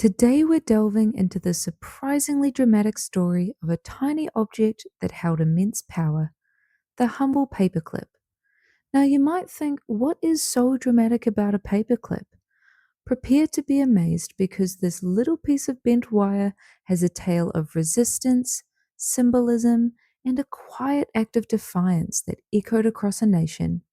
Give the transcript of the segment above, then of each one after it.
Today we're delving into the surprisingly dramatic story of a tiny object that held immense power, the humble paperclip. Now you might think, what is so dramatic about a paperclip? Prepare to be amazed because this little piece of bent wire has a tale of resistance, symbolism, and a quiet act of defiance that echoed across a nation.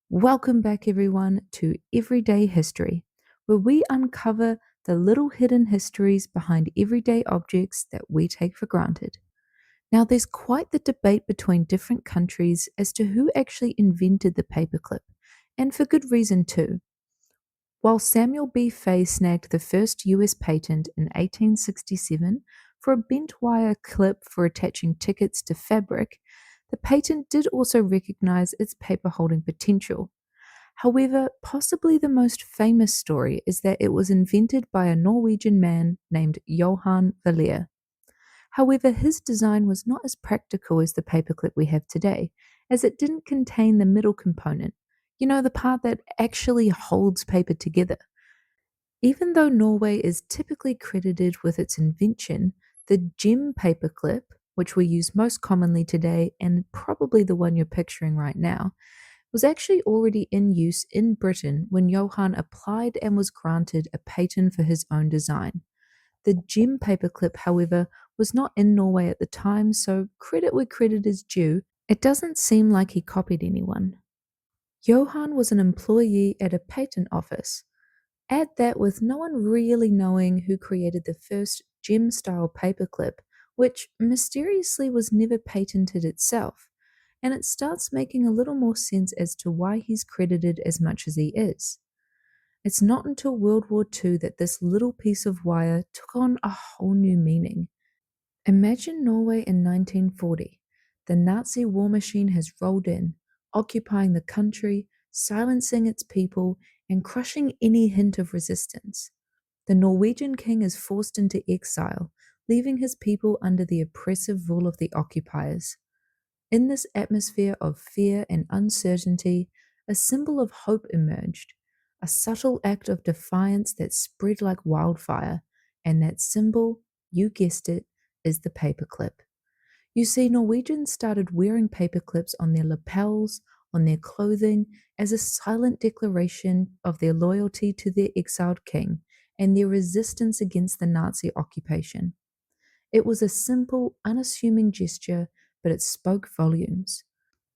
Welcome back, everyone, to Everyday History, where we uncover the little hidden histories behind everyday objects that we take for granted. Now, there's quite the debate between different countries as to who actually invented the paperclip, and for good reason too. While Samuel B. Fay snagged the first US patent in 1867 for a bent wire clip for attaching tickets to fabric, the patent did also recognize its paper holding potential. However, possibly the most famous story is that it was invented by a Norwegian man named Johan Vallier. However, his design was not as practical as the paperclip we have today, as it didn't contain the middle component, the part that actually holds paper together. Even though Norway is typically credited with its invention, the gem paperclip, which we use most commonly today and probably the one you're picturing right now, was actually already in use in Britain when Johann applied and was granted a patent for his own design. The gem paperclip, however, was not in Norway at the time, so credit where credit is due. It doesn't seem like he copied anyone. Johann was an employee at a patent office. Add that with no one really knowing who created the first gem-style paperclip, which mysteriously was never patented itself, and it starts making a little more sense as to why he's credited as much as he is. It's not until World War II that this little piece of wire took on a whole new meaning. Imagine Norway in 1940. The Nazi war machine has rolled in, occupying the country, silencing its people, and crushing any hint of resistance. The Norwegian king is forced into exile, leaving his people under the oppressive rule of the occupiers. In this atmosphere of fear and uncertainty, a symbol of hope emerged, a subtle act of defiance that spread like wildfire, and that symbol, you guessed it, is the paperclip. You see, Norwegians started wearing paperclips on their lapels, on their clothing, as a silent declaration of their loyalty to their exiled king and their resistance against the Nazi occupation. It was a simple, unassuming gesture, but it spoke volumes.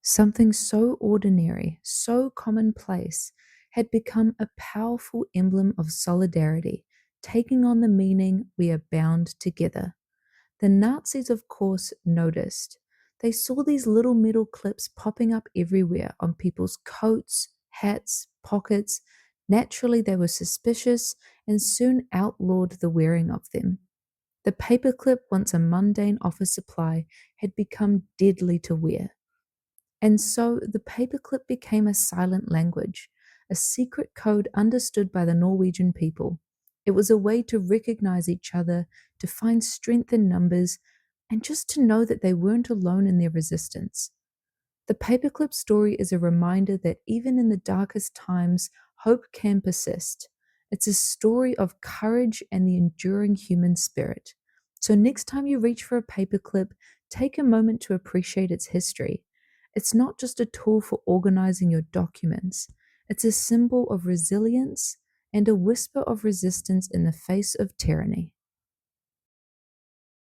Something so ordinary, so commonplace, had become a powerful emblem of solidarity, taking on the meaning we are bound together. The Nazis, of course, noticed. They saw these little metal clips popping up everywhere on people's coats, hats, pockets. Naturally, they were suspicious and soon outlawed the wearing of them. The paperclip, once a mundane office supply, had become deadly to wear. And so the paperclip became a silent language, a secret code understood by the Norwegian people. It was a way to recognize each other, to find strength in numbers, and just to know that they weren't alone in their resistance. The paperclip story is a reminder that even in the darkest times, hope can persist. It's a story of courage and the enduring human spirit. So next time you reach for a paperclip, take a moment to appreciate its history. It's not just a tool for organizing your documents. It's a symbol of resilience and a whisper of resistance in the face of tyranny.